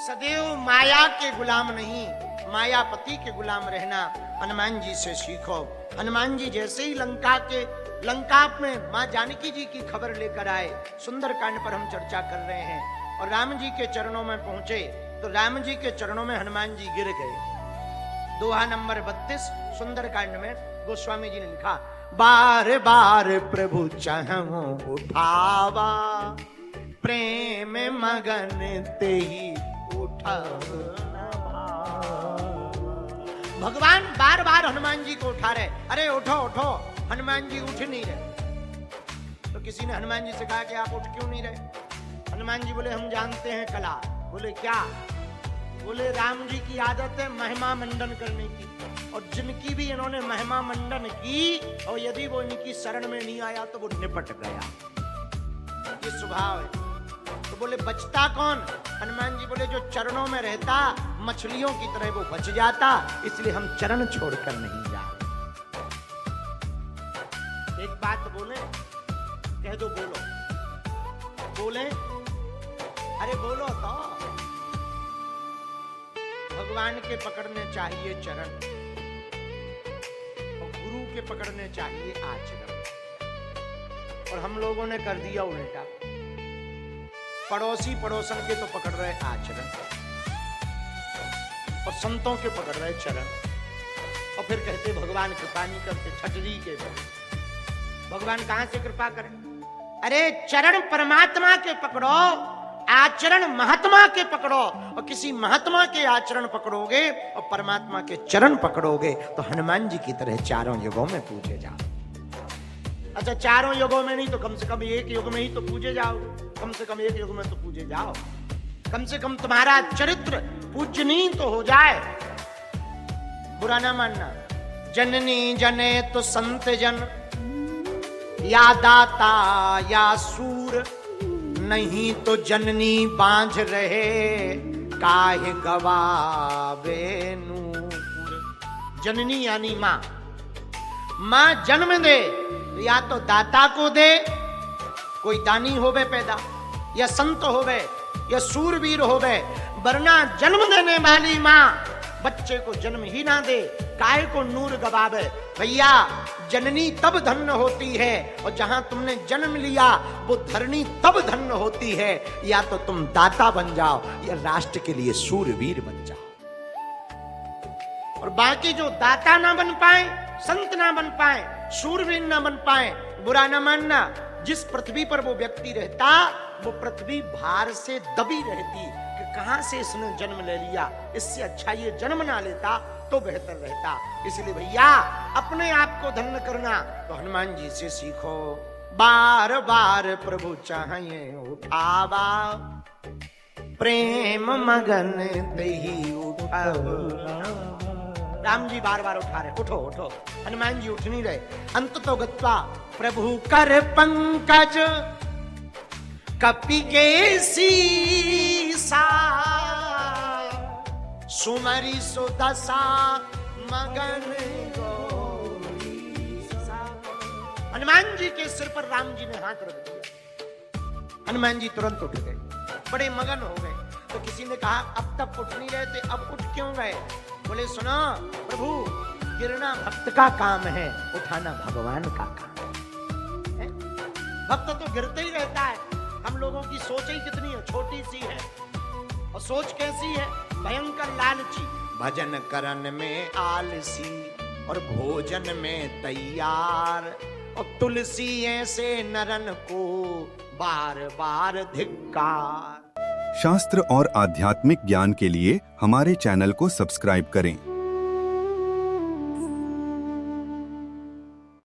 सदैव माया के गुलाम नहीं, मायापति के गुलाम रहना हनुमान जी से सीखो। हनुमान जी जैसे ही लंका में मां जानकी जी की खबर लेकर आए, सुंदरकांड पर हम चर्चा कर रहे हैं, और राम जी के चरणों में पहुंचे तो राम जी के चरणों में हनुमान जी गिर गए। दोहा नंबर 32 सुंदरकांड में गोस्वामी जी ने लिखा, बार बार प्रभु चाहूं उठावा, प्रेम मगन ते ही उठा। भगवान बार बार हनुमान जी को उठा रहे, अरे उठो उठो। हनुमान जी उठ नहीं रहे। तो किसी ने हनुमान जी से कहा कि आप उठ क्यों नहीं रहे? हनुमान जी बोले, हम जानते हैं कला। बोले क्या? बोले राम जी की आदत है महिमा मंडन करने की, और जिनकी भी इन्होंने महिमा मंडन की, और यदि वो इनकी शरण में नहीं आया तो वो निपट गया। ये स्वभाव है। तो बोले बचता कौन? हनुमान जी बोले, जो चरणों में रहता मछलियों की तरह वो बच जाता, इसलिए हम चरण छोड़कर नहीं जा रहे। एक बात बोले, कह दो, बोलो बोले, अरे बोलो तो। भगवान के पकड़ने चाहिए चरण, और गुरु के पकड़ने चाहिए आचरण, और हम लोगों ने कर दिया उल्टा। पड़ोसी पड़ोसन के तो पकड़ रहे आचरण, और संतों के पकड़ रहे चरण, और फिर कहते भगवान कृपा नहीं करते, ठटरी के भगवान कहां से कृपा करें? अरे चरण परमात्मा के पकड़ो, आचरण महात्मा के पकड़ो, और किसी महात्मा के आचरण पकड़ोगे और परमात्मा के चरण पकड़ोगे तो हनुमान जी की तरह चारों युगों में पूजे जाओ। अच्छा, चारों युगों में नहीं तो कम से कम एक युग में ही तो पूजे जाओ। कम से कम एक युग में तो पूजे जाओ। कम से कम तुम्हारा चरित्र पूजनीय तो हो जाए। बुरा ना मानना। जननी जने तो संत जन, या दाता या सूर, नहीं तो जननी बांझ रहे, काहे गवावे नूर। जननी यानी मां। मां जन्म दे, या तो दाता को दे, कोई दानी होवे पैदा, या संत होवे, या सूरवीर होवे, वरना जन्म देने वाली मां बच्चे को जन्म ही ना दे, काय को नूर गवावे। भैया, जननी तब धन्य होती है, और जहां तुमने जन्म लिया वो धरनी तब धन्य होती है। या तो तुम दाता बन जाओ, या राष्ट्र के लिए सूरवीर बन जाओ। और बाकी जो दाता ना बन पाए, संत ना बन पाए, सूरवीर ना बन पाए, बुरा ना मानना। जिस पृथ्वी पर वो व्यक्ति रहता, वो पृथ्वी भार से दबी रहती कि कहां से इसने जन्म ले लिया, इससे अच्छा ये जन्म ना लेता तो बेहतर रहता। इसलिए भैया, अपने आप को धन्य करना तो हनुमान जी से सीखो। बार बार प्रभु चाहिए उठावा, प्रेम मगन देहि उठावा। राम जी बार बार उठा रहे, उठो उठो। हनुमान जी उठ नहीं रहे। अंत तो गत्वा प्रभु कर पंकज, कपि के सीसा, सुमरि सुदशा मगन गौरीसा। हनुमान जी के सिर पर राम जी ने हाथ रख दिया। हनुमान जी तुरंत उठ गए, बड़े मगन हो गए। तो किसी ने कहा, अब तक उठ नहीं रहे थे, अब उठ क्यों गए? बोले, सुनो प्रभु, गिरना भक्त का काम है, उठाना भगवान का काम है। भक्त तो गिरते ही रहता है। हम लोगों की सोच ही कितनी है, छोटी सी है। और सोच कैसी है? भयंकर लालची। भजन करन में आलसी, और भोजन में तैयार, और तुलसी ऐसे नरन को बार बार धिक्कार। शास्त्र और आध्यात्मिक ज्ञान के लिए हमारे चैनल को सब्सक्राइब करें।